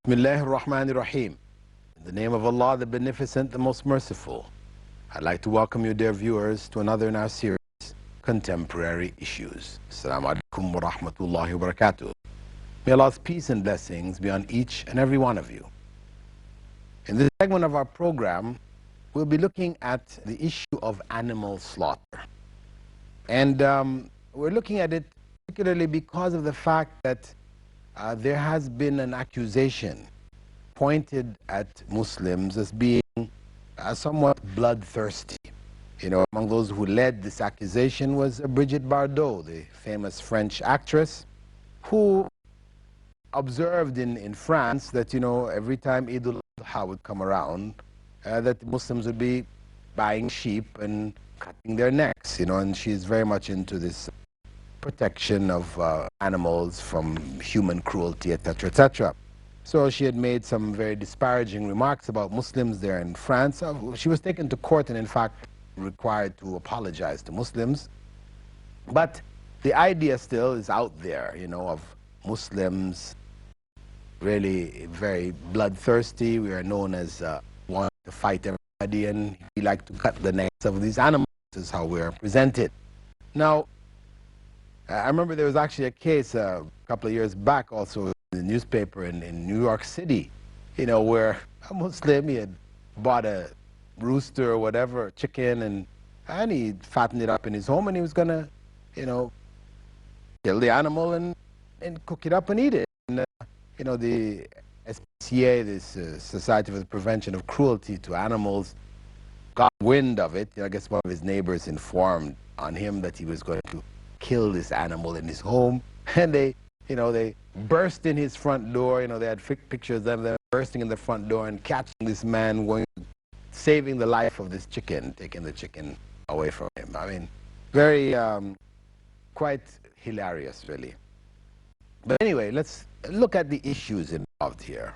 Bismillah ar-Rahman ar-Rahim. In the name of Allah, the Beneficent, the Most Merciful. I'd like to welcome you, dear viewers, to another in our series, Contemporary Issues. Assalamu alaikum wa rahmatullahi wa barakatuh. May Allah's peace and blessings be on each and every one of you. In this segment of our program, we'll be looking at the issue of animal slaughter. And we're looking at it particularly because of the fact that there has been an accusation pointed at Muslims as being somewhat bloodthirsty. You know, among those who led this accusation was Brigitte Bardot, the famous French actress, who observed in France that, you know, every time Eid al-Adha would come around, that the Muslims would be buying sheep and cutting their necks, you know, and she's very much into this protection of animals from human cruelty, etc., etc. So she had made some very disparaging remarks about Muslims there in France. She was taken to court and, in fact, required to apologize to Muslims. But the idea still is out there, you know, of Muslims really very bloodthirsty. We are known as wanting to fight everybody, and we like to cut the necks of these animals. This is how we are presented. Now, I remember there was actually a case a couple of years back also in the newspaper in New York City, you know, where a Muslim, he had bought a rooster or whatever, chicken, and he fattened it up in his home, and he was going to, you know, kill the animal and cook it up and eat it. And, you know, the SPCA, this Society for the Prevention of Cruelty to Animals, got wind of it. I guess one of his neighbors informed on him that he was going to kill this animal in his home, and they, you know, they burst in his front door. You know, they had pictures of them bursting in the front door and catching this man, saving the life of this chicken, taking the chicken away from him. I mean, very, quite hilarious, really. But anyway, let's look at the issues involved here.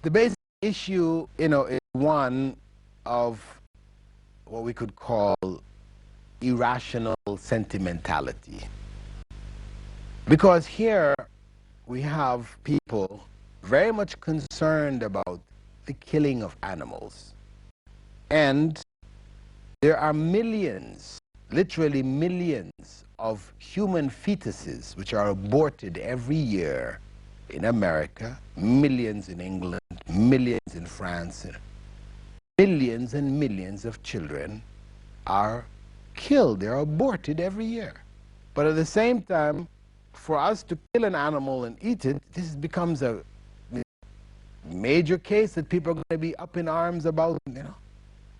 The basic issue, you know, is one of what we could call irrational sentimentality. Because here we have people very much concerned about the killing of animals. And there are millions, literally millions, of human fetuses which are aborted every year in America, millions in England, millions in France. Millions and millions of children are killed, they're aborted every year. But at the same time, for us to kill an animal and eat it, this becomes a major case that people are going to be up in arms about, you know.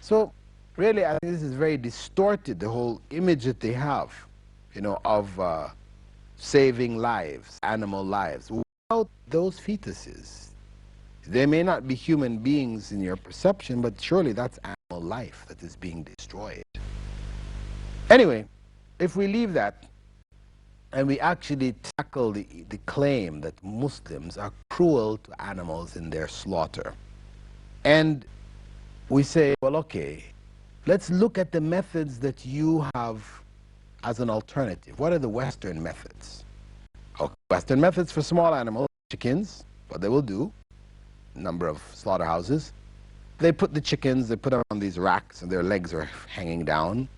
So really, I think this is very distorted, the whole image that they have, you know, of saving lives, animal lives. Without those fetuses, they may not be human beings in your perception, but surely that's animal life that is being destroyed. Anyway, if we leave that and we actually tackle the claim that Muslims are cruel to animals in their slaughter, and we say, well, okay, let's look at the methods that you have as an alternative. What are the Western methods? Okay, Western methods for small animals, chickens, what they will do, number of slaughterhouses, they put the chickens, they put them on these racks and their legs are hanging down,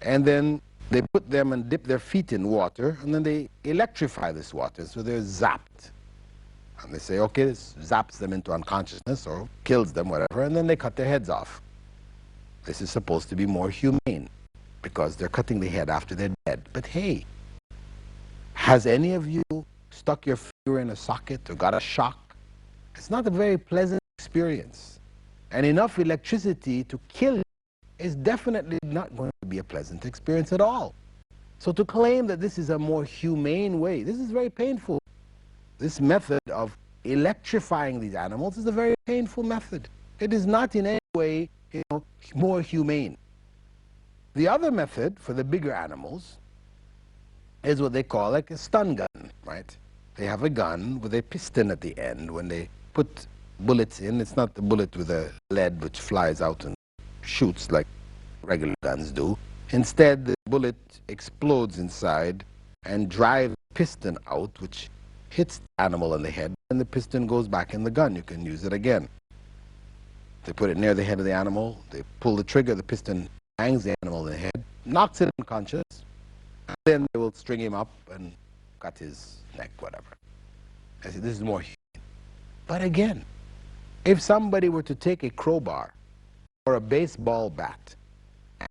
and then they put them and dip their feet in water, and then they electrify this water, so they're zapped. And they say, okay, this zaps them into unconsciousness or kills them, whatever, and then they cut their heads off. This is supposed to be more humane because they're cutting the head after they're dead. But hey, has any of you stuck your finger in a socket or got a shock? It's not a very pleasant experience. And enough electricity to kill is definitely not going to be a pleasant experience at all. So to claim that this is a more humane way, this is very painful. This method of electrifying these animals is a very painful method. It is not in any way, you know, more humane. The other method for the bigger animals is what they call like a stun gun, right? They have a gun with a piston at the end. When they put bullets in, it's not the bullet with a lead which flies out and shoots like regular guns do. Instead, the bullet explodes inside and drives the piston out, which hits the animal on the head, and the piston goes back in the gun. You can use it again. They put it near the head of the animal, they pull the trigger, the piston hangs the animal in the head, knocks it unconscious, and then they will string him up and cut his neck, whatever. I said, this is more humane. But again, if somebody were to take a crowbar or a baseball bat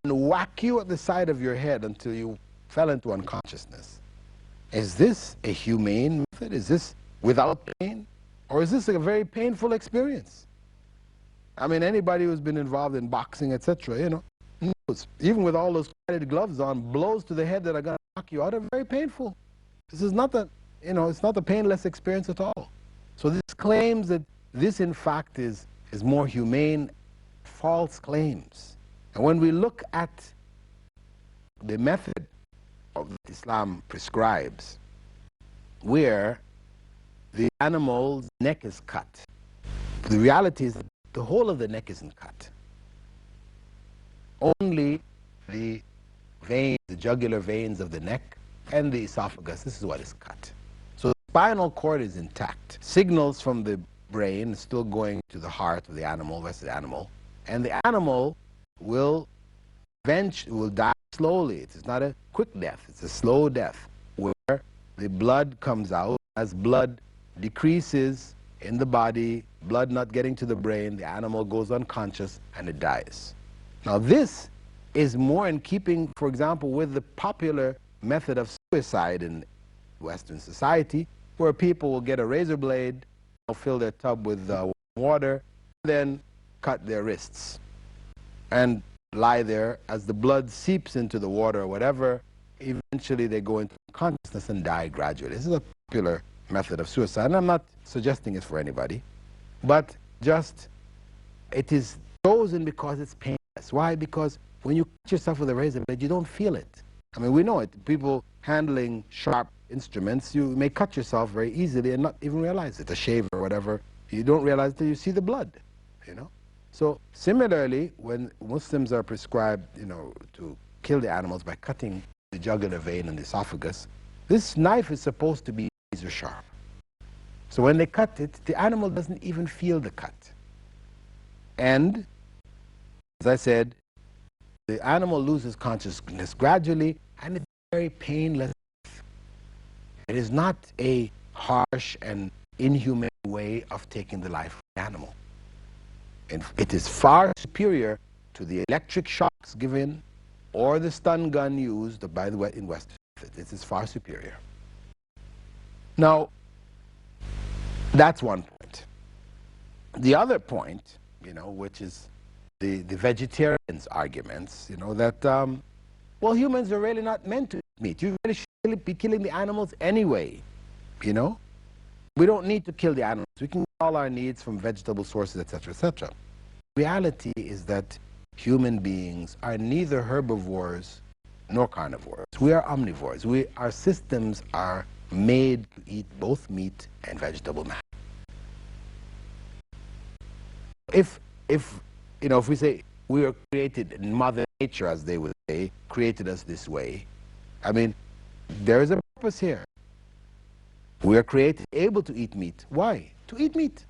and whack you at the side of your head until you fell into unconsciousness, is this a humane method? Is this without pain? Or is this a very painful experience? I mean, anybody who's been involved in boxing, etc., you know, knows, even with all those padded gloves on, blows to the head that are going to knock you out are very painful. This is not a, you know, it's not a painless experience at all. So this claims that this, in fact, is more humane, false claims. And when we look at the method of that Islam prescribes, where the animal's neck is cut, the reality is that the whole of the neck isn't cut. Only the veins, the jugular veins of the neck and the esophagus, this is what is cut. So the spinal cord is intact. Signals from the brain is still going to the heart of the animal, rest of the animal, and the animal will eventually die slowly. It's not a quick death, it's a slow death, where the blood comes out. As blood decreases in the body, blood not getting to the brain, the animal goes unconscious and it dies. Now this is more in keeping, for example, with the popular method of suicide in Western society, where people will get a razor blade, fill their tub with water, then cut their wrists and lie there. As the blood seeps into the water or whatever, eventually they go into consciousness and die gradually. This is a popular method of suicide, and I'm not suggesting it for anybody, but just it is chosen because it's painless. Why? Because when you cut yourself with a razor blade, you don't feel it. I mean, we know it. People handling sharp instruments, you may cut yourself very easily and not even realize it. A shave or whatever, you don't realize till you see the blood, you know. So similarly, when Muslims are prescribed, you know, to kill the animals by cutting the jugular vein and the esophagus, this knife is supposed to be razor sharp. So when they cut it, the animal doesn't even feel the cut. And, as I said, the animal loses consciousness gradually, and it's very painless. It is not a harsh and inhumane way of taking the life of the animal. And it is far superior to the electric shocks given or the stun gun used, by the way, in West. It is far superior. Now, that's one point. The other point, you know, which is the vegetarians' arguments, you know, that, well, humans are really not meant to eat meat. You really should be killing the animals anyway, you know? We don't need to kill the animals. We can get all our needs from vegetable sources, etc., etc. Reality is that human beings are neither herbivores nor carnivores. We are omnivores. Our systems are made to eat both meat and vegetable matter. If you know, if we say we are created in Mother Nature, as they would say, created us this way, I mean, there is a purpose here. We are created able to eat meat. Why? To eat meat.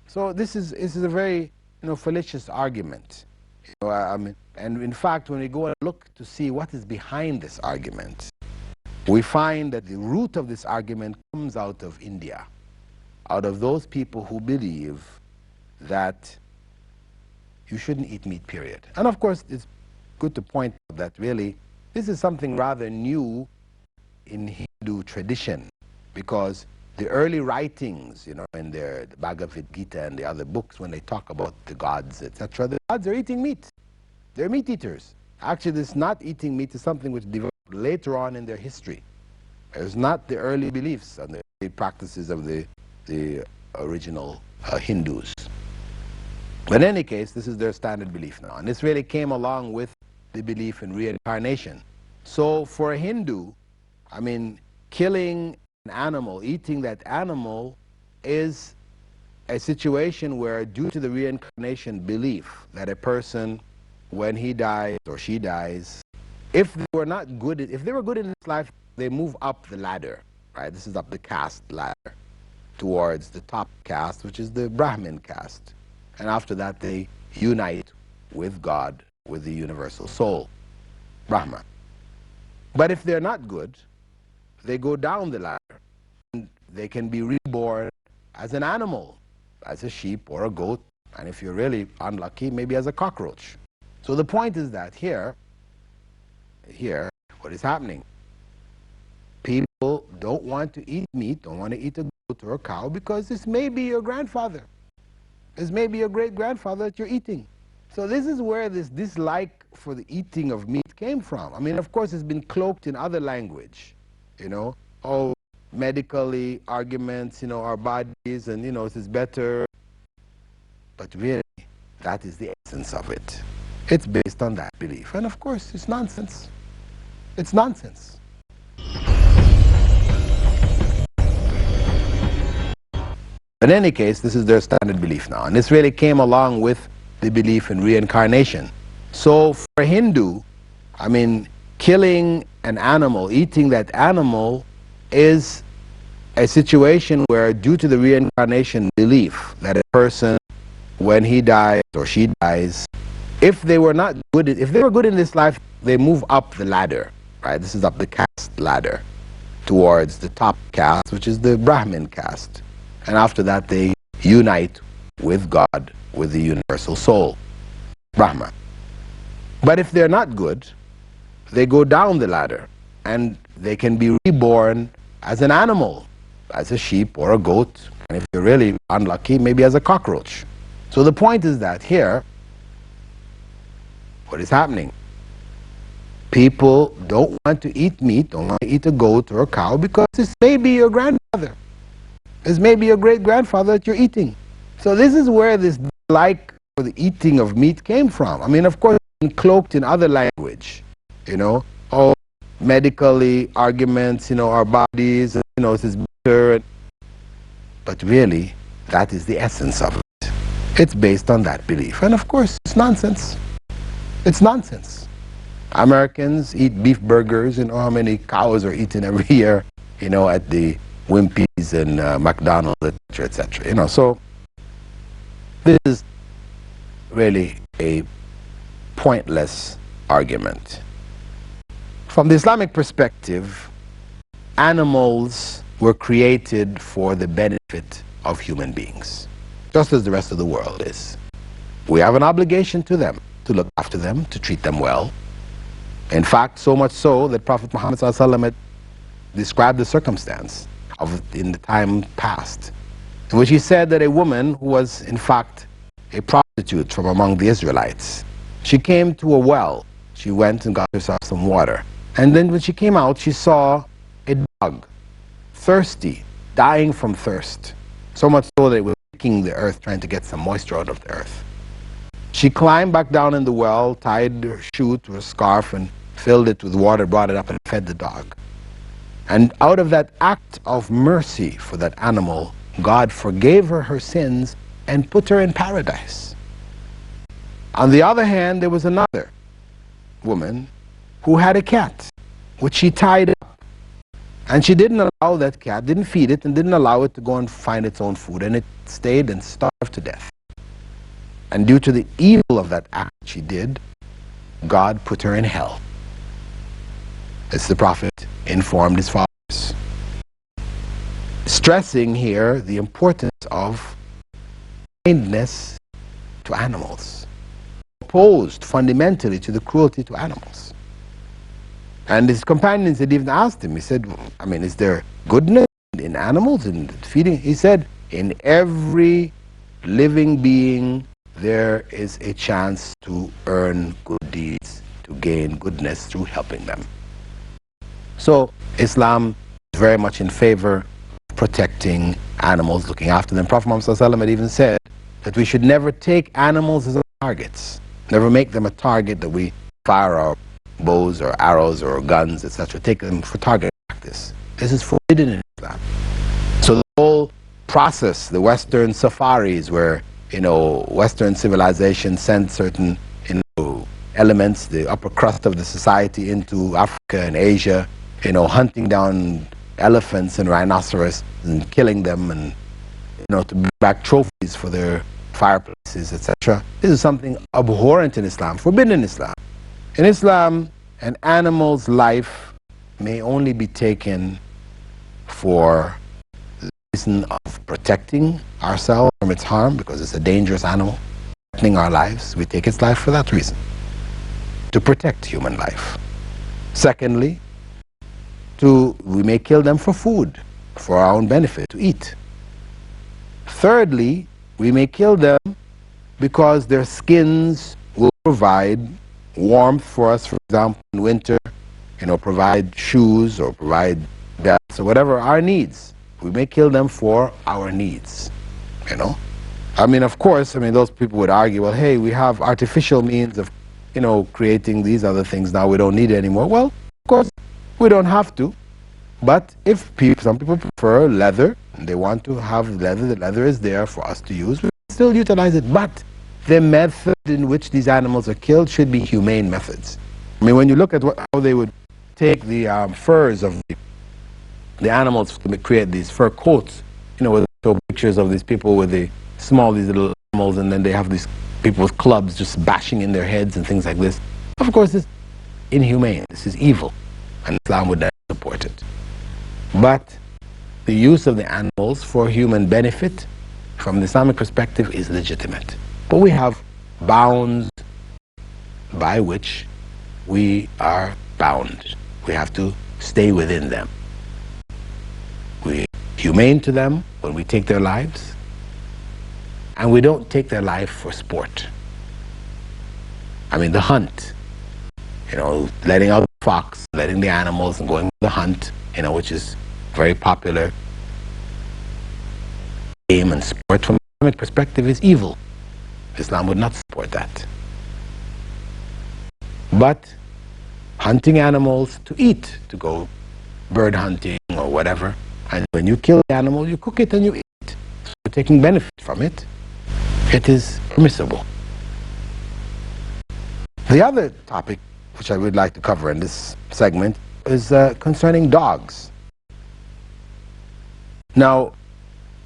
So this is a very, you know, fallacious argument. You know, I mean, and in fact, when we go and look to see what is behind this argument, we find that the root of this argument comes out of India, out of those people who believe that you shouldn't eat meat, period. And of course, it's good to point out that really this is something rather new in Hindu tradition, because the early writings, you know, in the Bhagavad Gita and the other books, when they talk about the gods, etc., the gods are eating meat. They're meat eaters. Actually, this not eating meat is something which developed later on in their history. It's not the early beliefs and the practices of the original Hindus. But in any case, this is their standard belief now. And this really came along with the belief in reincarnation. So for a Hindu, I mean, killing an animal, eating that animal, is a situation where, due to the reincarnation belief that a person, when he dies or she dies, if they were not good, if they were good in this life, they move up the ladder, right? This is up the caste ladder towards the top caste, which is the Brahmin caste. And after that, they unite with God, with the universal soul, Brahma. But if they're not good, they go down the ladder. And they can be reborn as an animal, as a sheep or a goat, and if you're really unlucky, maybe as a cockroach. So the point is that here, what is happening? People don't want to eat meat, don't want to eat a goat or a cow, because this may be your grandfather. This may be your great-grandfather that you're eating. So this is where this dislike for the eating of meat came from. I mean, of course, it's been cloaked in other language, you know. Oh, medically, arguments, you know, our bodies, and, you know, this is better. But really, that is the essence of it. It's based on that belief. And of course, it's nonsense. It's nonsense. In any case, this is their standard belief now. And this really came along with the belief in reincarnation. So for a Hindu, I mean, killing an animal, eating that animal, is a situation where, due to the reincarnation belief that a person, when he dies or she dies, if they were not good, if they were good in this life, they move up the ladder, right? This is up the caste ladder towards the top caste, which is the Brahmin caste. And after that, they unite with God, with the universal soul, Brahma. But if they're not good, they go down the ladder, and they can be reborn as an animal, as a sheep or a goat, and if you're really unlucky, maybe as a cockroach. So the point is that here, what is happening? People don't want to eat meat, don't want to eat a goat or a cow, because this may be your grandfather. This may be your great-grandfather that you're eating. So this is where this dislike for the eating of meat came from. I mean, of course, it's been cloaked in other language, you know. Oh, medically, arguments, you know, our bodies, you know, this is better. But really, that is the essence of it. It's based on that belief. And of course, it's nonsense. It's nonsense. Americans eat beef burgers. You know how many cows are eaten every year, you know, at the Wimpy's and McDonald's, etc., etc. You know, so this is really a pointless argument. From the Islamic perspective, animals were created for the benefit of human beings, just as the rest of the world is. We have an obligation to them, to look after them, to treat them well. In fact, so much so that Prophet Muhammad ﷺ had described the circumstance of in the time past, in which he said that a woman who was in fact a prostitute from among the Israelites, she came to a well. She went and got herself some water, and then when she came out, she saw a dog, thirsty, dying from thirst, so much so that it was licking the earth, trying to get some moisture out of the earth. She climbed back down in the well, tied her shoe to a scarf and filled it with water, brought it up and fed the dog. And out of that act of mercy for that animal, God forgave her her sins and put her in paradise. On the other hand, there was another woman who had a cat, which she tied up. And she didn't allow that cat, didn't feed it, and didn't allow it to go and find its own food. And it stayed and starved to death. And due to the evil of that act she did, God put her in hell. As the Prophet informed his followers, stressing here the importance of kindness to animals, opposed fundamentally to the cruelty to animals. And his companions had even asked him, he said, I mean, is there goodness in animals, in feeding? He said, in every living being there is a chance to earn good deeds, to gain goodness through helping them. So Islam is very much in favor of protecting animals, looking after them. Prophet Muhammad ﷺ had even said that we should never take animals as our targets, never make them a target that we fire our bows or arrows or guns, etc. Take them for target practice. This is forbidden in Islam. So the whole process, the Western safaris where, you know, Western civilization sent certain, you know, elements, the upper crust of the society into Africa and Asia, you know, hunting down elephants and rhinoceros and killing them and, to bring back trophies for their fireplaces, etc. This is something abhorrent in Islam, forbidden in Islam. In Islam, an animal's life may only be taken for the reason of protecting ourselves from its harm, because it's a dangerous animal, threatening our lives. We take its life for that reason, to protect human life. Secondly, we may kill them for food, for our own benefit, to eat. Thirdly, we may kill them because their skins will provide warmth for us, for example, in winter, provide shoes or provide belts or whatever our needs. We may kill them for our needs, of course, those people would argue, well, hey, we have artificial means of, creating these other things now, we don't need it anymore. Well, of course, we don't have to. But if some people prefer leather, and they want to have leather, the leather is there for us to use, we still utilize it. But the method in which these animals are killed should be humane methods. When you look at how they would take the furs of the animals to create these fur coats, with pictures of these people with these little animals, and then they have these people with clubs just bashing in their heads and things like this. Of course, this is inhumane. This is evil, and Islam would not support it. But the use of the animals for human benefit, from the Islamic perspective, is legitimate. But we have bounds by which we are bound. We have to stay within them. We're humane to them when we take their lives, and we don't take their life for sport. The hunt, letting out the fox, letting the animals and going to the hunt, which is very popular game and sport from an Islamic perspective, is evil. Islam would not support that. But hunting animals to eat, to go bird hunting or whatever, and when you kill the animal, you cook it and you eat it. So you're taking benefit from it. It is permissible. The other topic which I would like to cover in this segment is concerning dogs. Now,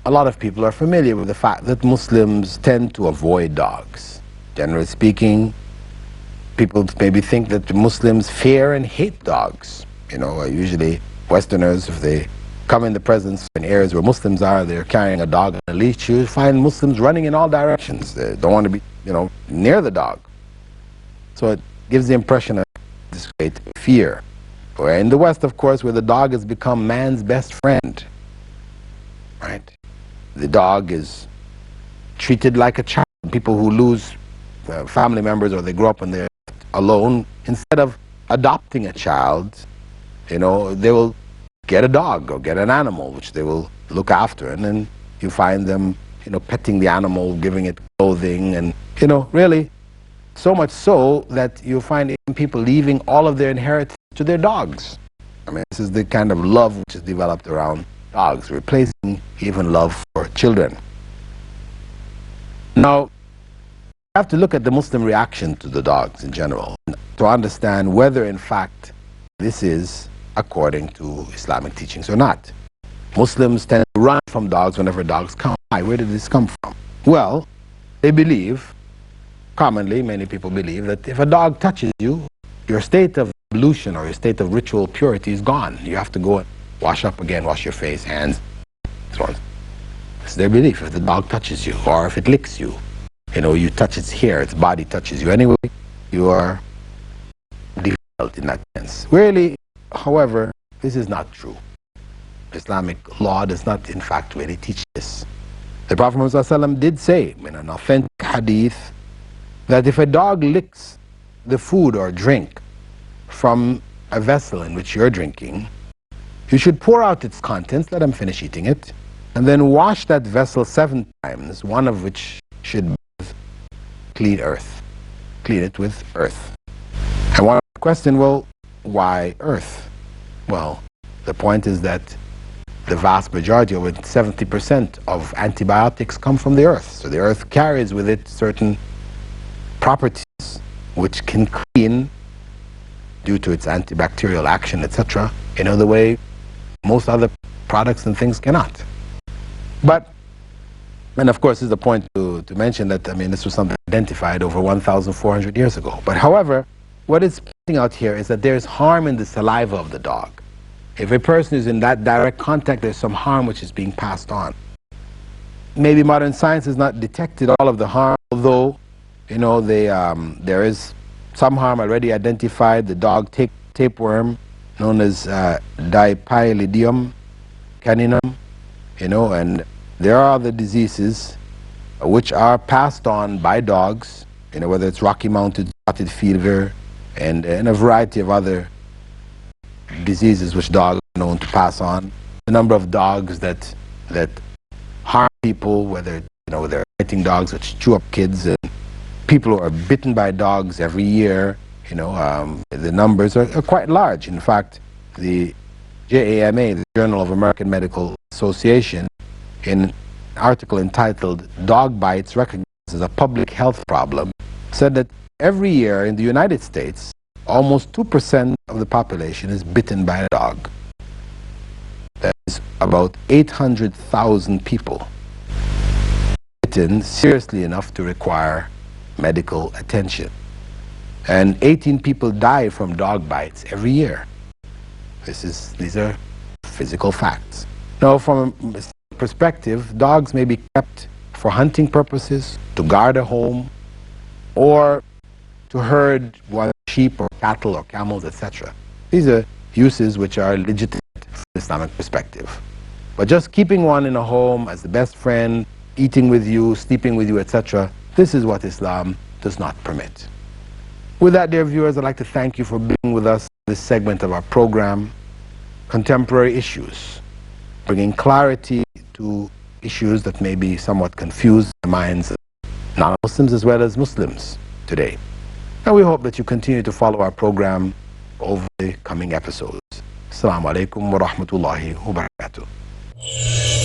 a lot of people are familiar with the fact that Muslims tend to avoid dogs. Generally speaking, people maybe think that Muslims fear and hate dogs. Usually Westerners, if they come in the presence in areas where Muslims are, they're carrying a dog on a leash, you find Muslims running in all directions. They don't want to be, near the dog. So it gives the impression of this great fear. Where in the West, of course, where the dog has become man's best friend, right? The dog is treated like a child. People who lose family members, or they grow up and they're alone, instead of adopting a child, they will get a dog or get an animal which they will look after, and then you find them, petting the animal, giving it clothing, and really, so much so that you find even people leaving all of their inheritance to their dogs. This is the kind of love which is developed around dogs, replacing even love for children. Now, you have to look at the Muslim reaction to the dogs in general to understand whether, in fact, this is according to Islamic teachings or not. Muslims tend to run from dogs whenever dogs come. Why? Where did this come from? Well, they believe, commonly, many people believe, that if a dog touches you, your state of ablution or your state of ritual purity is gone. You have to go and wash up again, wash your face, hands, so on. It's their belief. If the dog touches you, or if it licks you, you touch its hair, its body touches you anyway, you are defiled in that sense. Really, however, this is not true. Islamic law does not, in fact, really teach this. The Prophet Muhammad ﷺ did say in an authentic hadith that if a dog licks the food or drink from a vessel in which you're drinking, you should pour out its contents, let him finish eating it, and then wash that vessel 7 times, one of which should be clean earth. Clean it with earth. And one question, well, why earth? Well, the point is that the vast majority, over 70% of antibiotics come from the earth. So the earth carries with it certain properties which can clean, due to its antibacterial action, etc., the way most other products and things cannot. But, and of course, this is the point to mention that, I mean, this was something identified over 1,400 years ago. But however, what it's pointing out here is that there's harm in the saliva of the dog. If a person is in that direct contact, there's some harm which is being passed on. Maybe modern science has not detected all of the harm, although, you know, there is some harm already identified. The dog tapeworm, known as Dipylidium caninum, you know, and there are other diseases which are passed on by dogs, you know, whether it's Rocky Mountain spotted fever and a variety of other diseases which dogs are known to pass on. The number of dogs that harm people, whether, you know, they're fighting dogs which chew up kids, and people who are bitten by dogs every year, you know, the numbers are quite large. In fact, the JAMA, the Journal of American Medical Association, in an article entitled "Dog Bites Recognized as a Public Health Problem," said that every year in the United States, almost 2% of the population is bitten by a dog. That is about 800,000 people bitten seriously enough to require medical attention. And 18 people die from dog bites every year. These are physical facts. Now, from a perspective, dogs may be kept for hunting purposes, to guard a home, or to herd sheep or cattle or camels, etc. These are uses which are legitimate from the Islamic perspective. But just keeping one in a home as the best friend, eating with you, sleeping with you, etc., this is what Islam does not permit. With that, dear viewers, I'd like to thank you for being with us in this segment of our program, Contemporary Issues, bringing clarity to issues that may be somewhat confused in the minds of non-Muslims as well as Muslims today. And we hope that you continue to follow our program over the coming episodes. Assalamu alaikum wa rahmatullahi wa barakatuh.